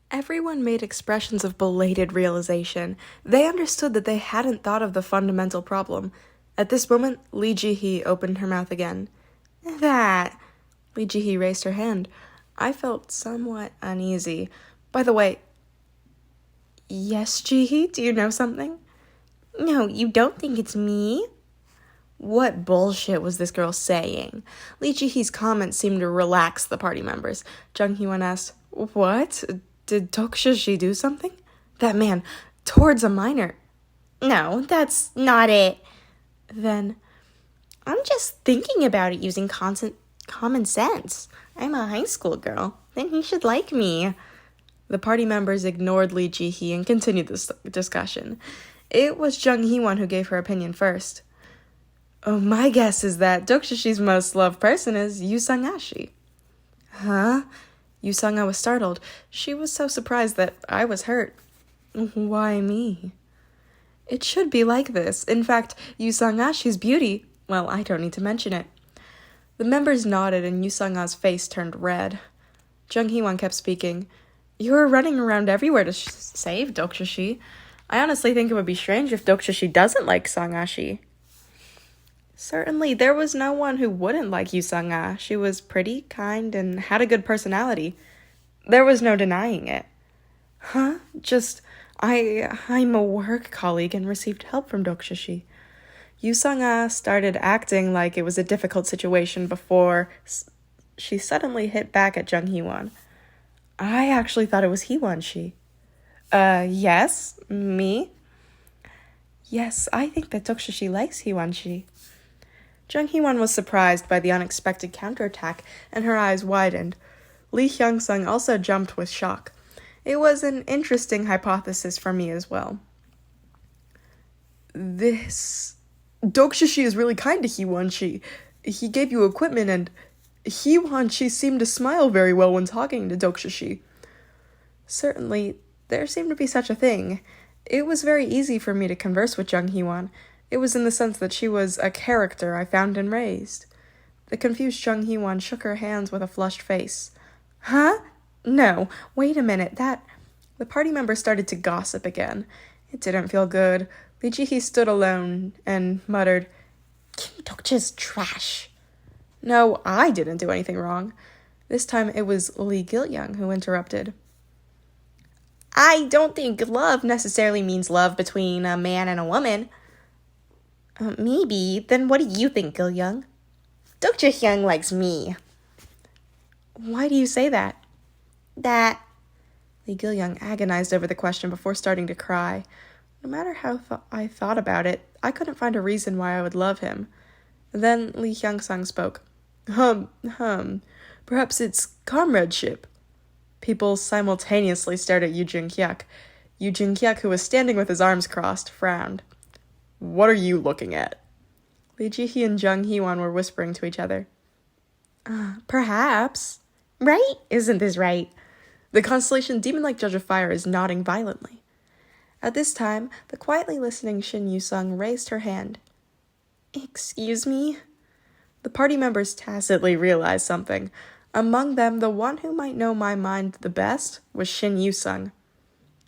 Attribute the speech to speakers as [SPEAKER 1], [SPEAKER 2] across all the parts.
[SPEAKER 1] Everyone made expressions of belated realization. They understood that they hadn't thought of the fundamental problem. At this moment, Lee Jihye opened her mouth again. That. Lee Jihye raised her hand. I felt somewhat uneasy. By the way, yes, Jihye, do you know something? No, you don't think it's me? What bullshit was this girl saying? Lee Jihye's comments seemed to relax the party members. Joonghyuk asked, What? Did Dokja do something? That man, towards a minor. No, that's not it. Then, I'm just thinking about it using common sense. I'm a high school girl. Then he should like me. The party members ignored Lee Jihye and continued this discussion. It was Joonghyuk who gave her opinion first. Oh, my guess is that Dokja's most loved person is Yoosung. Huh? Yoosung was startled. She was so surprised that I was hurt. Why me? It should be like this. In fact, Yoosung's beauty, well, I don't need to mention it. The members nodded and Yoosung's face turned red. Joonghyuk kept speaking. You're running around everywhere to save Dokja. I honestly think it would be strange if Dokja doesn't like Sangahs. Certainly, there was no one who wouldn't like Yoosung. She was pretty, kind, and had a good personality. There was no denying it. Huh? Just, I'm a work colleague and received help from Dokja. Yoosung started acting like it was a difficult situation before she suddenly hit back at Joonghyuk. I actually thought it was Hee-won. Yes? Me? Yes, I think that Dokja likes Hee-won. Joonghyuk was surprised by the unexpected counterattack, and her eyes widened. Lee Hyung-sung also jumped with shock. It was an interesting hypothesis for me as well. Dokja is really kind to Hee-won. He gave you equipment, and Hee-won seemed to smile very well when talking to Dokja. Certainly, there seemed to be such a thing. It was very easy for me to converse with Joonghyuk. It was in the sense that she was a character I found and raised. The confused Joonghyuk shook her hands with a flushed face. Huh? No, wait a minute, The party members started to gossip again. It didn't feel good. Lee Jihye stood alone and muttered, Kim Dokja's trash. No, I didn't do anything wrong. This time it was Lee Gil-young who interrupted. I don't think love necessarily means love between a man and a woman. Maybe. Then what do you think, Gil-young? Dokja likes me. Why do you say that? Lee Gil-young agonized over the question before starting to cry. No matter how I thought about it, I couldn't find a reason why I would love him. Then Lee Hyung-sung spoke. Perhaps it's comradeship. People simultaneously stared at Joonghyuk. Joonghyuk, who was standing with his arms crossed, frowned. What are you looking at? Lee Jihye and Joonghyuk were whispering to each other. Perhaps. Right? Isn't this right? The constellation demon-like judge of fire is nodding violently. At this time, the quietly listening Shin Yoosung raised her hand. Excuse me? The party members tacitly realized something. Among them, the one who might know my mind the best was Shin Yoosung.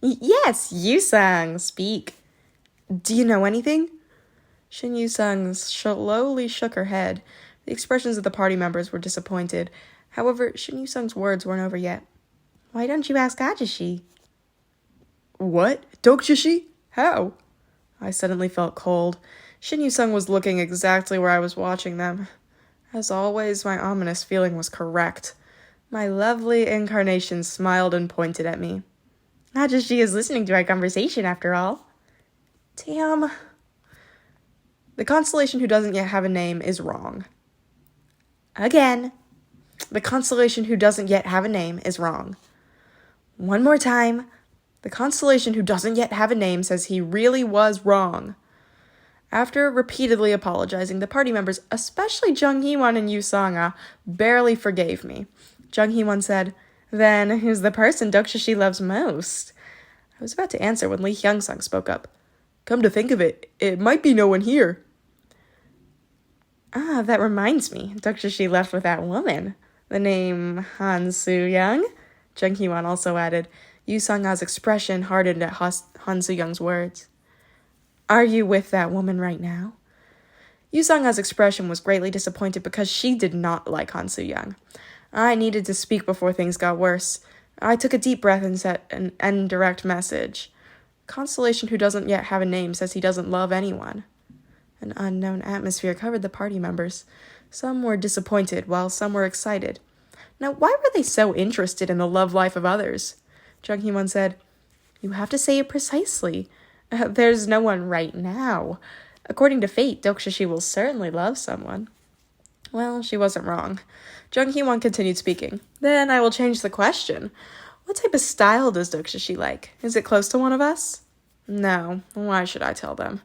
[SPEAKER 1] Yes, Yoosung, speak. Do you know anything? Shin Yoosung slowly shook her head. The expressions of the party members were disappointed. However, Shin Yoosung's words weren't over yet. Why don't you ask Ajishi? What? Dokja? How? I suddenly felt cold. Shin Yoosung was looking exactly where I was watching them. As always, my ominous feeling was correct. My lovely incarnation smiled and pointed at me. Ajishi is listening to our conversation, after all. Damn. The constellation who doesn't yet have a name is wrong. Again. The constellation who doesn't yet have a name is wrong. One more time. The constellation who doesn't yet have a name says he really was wrong. After repeatedly apologizing, the party members, especially Joonghyuk and Yoosung, barely forgave me. Joonghyuk said, Then who's the person Dokja loves most? I was about to answer when Lee Hyung-sung spoke up. Come to think of it, it might be no one here. That reminds me. Dokja left with that woman. The name Han Soo-young? Joonghyuk also added, Sangah's expression hardened at Han Soo-young's words. Are you with that woman right now? Sangah's expression was greatly disappointed because she did not like Han Soo-young. I needed to speak before things got worse. I took a deep breath and sent an indirect message. Constellation, who doesn't yet have a name, says he doesn't love anyone. An unknown atmosphere covered the party members. Some were disappointed, while some were excited. Now, why were they so interested in the love life of others? Joonghyuk said, You have to say it precisely. There's no one right now. According to fate, Dokja will certainly love someone. Well, she wasn't wrong. Joonghyuk continued speaking. Then I will change the question. What type of style does Dokja like? Is it close to one of us? No. Why should I tell them?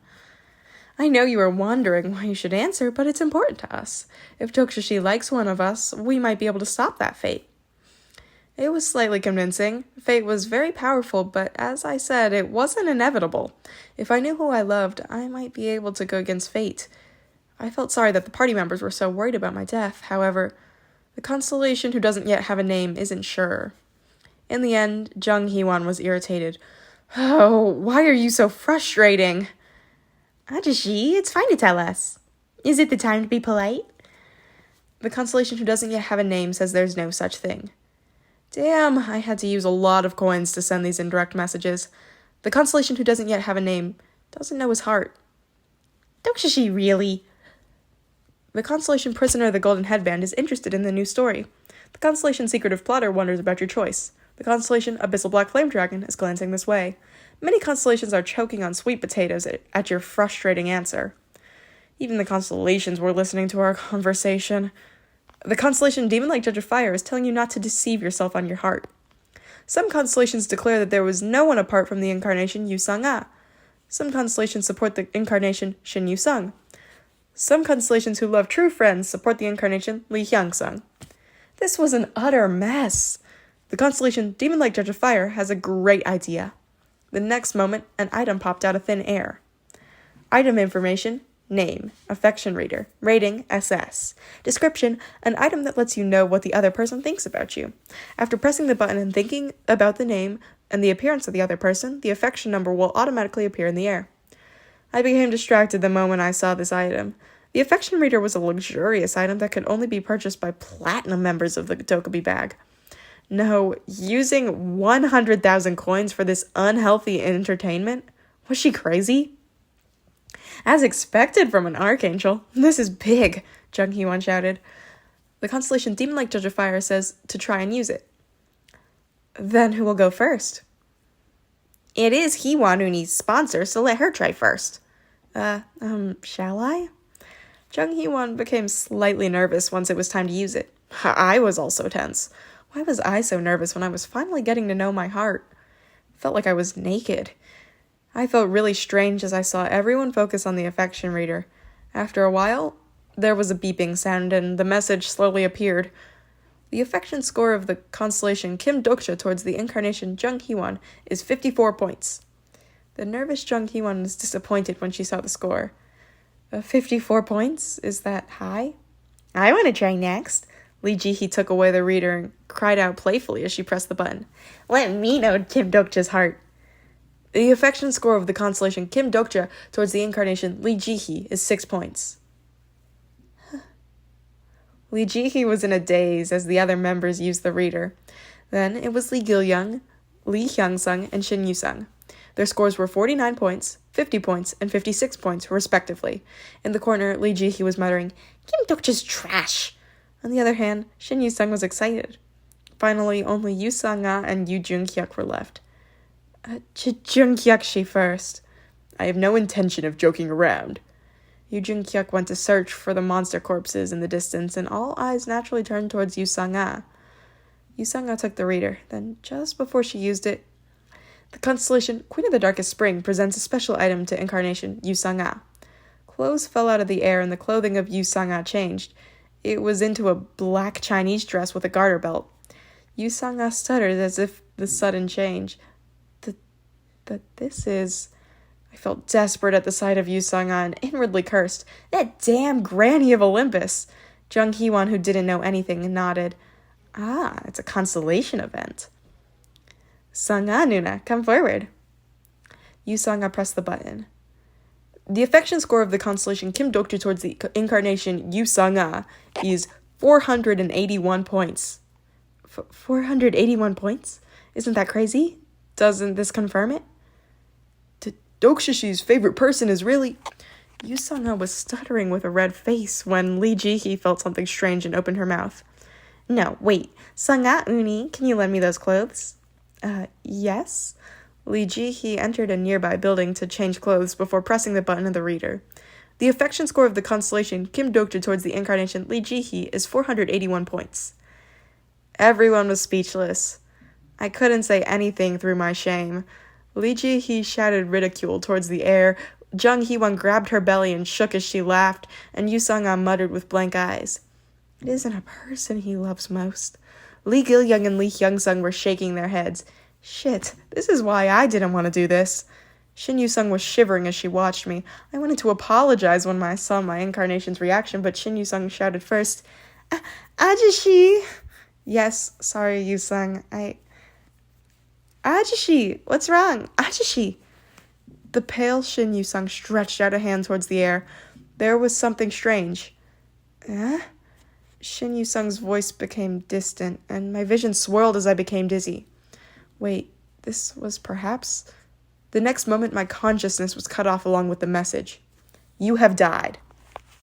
[SPEAKER 1] I know you are wondering why you should answer, but it's important to us. If Dokja likes one of us, we might be able to stop that fate. It was slightly convincing. Fate was very powerful, but as I said, it wasn't inevitable. If I knew who I loved, I might be able to go against fate. I felt sorry that the party members were so worried about my death. However, the constellation who doesn't yet have a name isn't sure. In the end, Joonghyuk was irritated. Oh, why are you so frustrating? Ajashi, it's fine to tell us. Is it the time to be polite? The constellation who doesn't yet have a name says there's no such thing. Damn, I had to use a lot of coins to send these indirect messages. The constellation who doesn't yet have a name doesn't know his heart. Dokja really? The constellation prisoner of the golden headband is interested in the new story. The constellation secretive plotter wonders about your choice. The constellation abyssal black flame dragon is glancing this way. Many constellations are choking on sweet potatoes at your frustrating answer. Even the constellations were listening to our conversation. The constellation demon-like judge of fire is telling you not to deceive yourself on your heart. Some constellations declare that there was no one apart from the incarnation Sangah. Some constellations support the incarnation Shin Yoosung. Some constellations who love true friends support the incarnation Hyang-sung. This was an utter mess. The constellation demon-like judge of fire has a great idea. The next moment, an item popped out of thin air. Item information, name, affection reader, rating, SS. Description, an item that lets you know what the other person thinks about you. After pressing the button and thinking about the name and the appearance of the other person, the affection number will automatically appear in the air. I became distracted the moment I saw this item. The affection reader was a luxurious item that could only be purchased by platinum members of the Dokkaebi bag. No, using 100,000 coins for this unhealthy entertainment? Was she crazy? As expected from an archangel. This is big, Joonghyuk shouted. The constellation demon-like judge of fire says to try and use it. Then who will go first? It is Hee-won who needs sponsors, so let her try first. Shall I? Joonghyuk became slightly nervous once it was time to use it. I was also tense. Why was I so nervous when I was finally getting to know my heart? Felt like I was naked. I felt really strange as I saw everyone focus on the affection reader. After a while, there was a beeping sound and the message slowly appeared. The affection score of the constellation Kim Dokja towards the incarnation Joonghyuk is 54 points. The nervous Joonghyuk was disappointed when she saw the score. 54 points? Is that high? I want to try next. Jihye took away the reader and cried out playfully as she pressed the button. Let me know Kim Dokja's heart. The affection score of the constellation Kim Dokja towards the incarnation Jihye is 6 points. Jihye was in a daze as the other members used the reader. Then it was Lee Gil-young, Lee Hyang-sung, and Shin Yoosung. Their scores were 49 points, 50 points, and 56 points, respectively. In the corner, Jihye was muttering, Kim Dokja's trash. On the other hand, Shin Yoosung was excited. Finally, only Sangah and Joonghyuk were left. Joonghyuk first. I have no intention of joking around. Joonghyuk went to search for the monster corpses in the distance, and all eyes naturally turned towards Sangah. Sangah took the reader. Then, just before she used it, the constellation Queen of the Darkest Spring presents a special item to incarnation Sangah. Clothes fell out of the air, and the clothing of Sangah changed. It was into a black Chinese dress with a garter belt. Sangah stuttered as if the sudden change. This is... I felt desperate at the sight of Sangah and inwardly cursed. That damn granny of Olympus! Joonghyuk, who didn't know anything, nodded. It's a constellation event. Sangah Nuna, come forward. Sangah pressed the button. The affection score of the constellation Kim Dokja towards the incarnation Sangah is 481 points. 481 points? Isn't that crazy? Doesn't this confirm it? Dokjashi's favorite person is really... Sangah was stuttering with a red face when Jihye felt something strange and opened her mouth. No, wait. Sangah Uni, can you lend me those clothes? Yes? Jihye entered a nearby building to change clothes before pressing the button of the reader. The affection score of the constellation Kim Dokja towards the incarnation Jihye is 481 points. Everyone was speechless. I couldn't say anything through my shame. Jihye shouted ridicule towards the air. Joonghyuk grabbed her belly and shook as she laughed, and Sangah muttered with blank eyes. It isn't a person he loves most. Gil-young and Joonghyuk were shaking their heads. Shit, this is why I didn't want to do this. Shin Yoosung was shivering as she watched me. I wanted to apologize when I saw my incarnation's reaction, but Shin Yoosung shouted first, Ajashi! Yes, sorry, Yoosung. Ajashi! What's wrong? Ajashi! The pale Shin Yoosung stretched out a hand towards the air. There was something strange. Shin Yoosung's voice became distant, and my vision swirled as I became dizzy. Wait, this was perhaps... The next moment, my consciousness was cut off along with the message. You have died.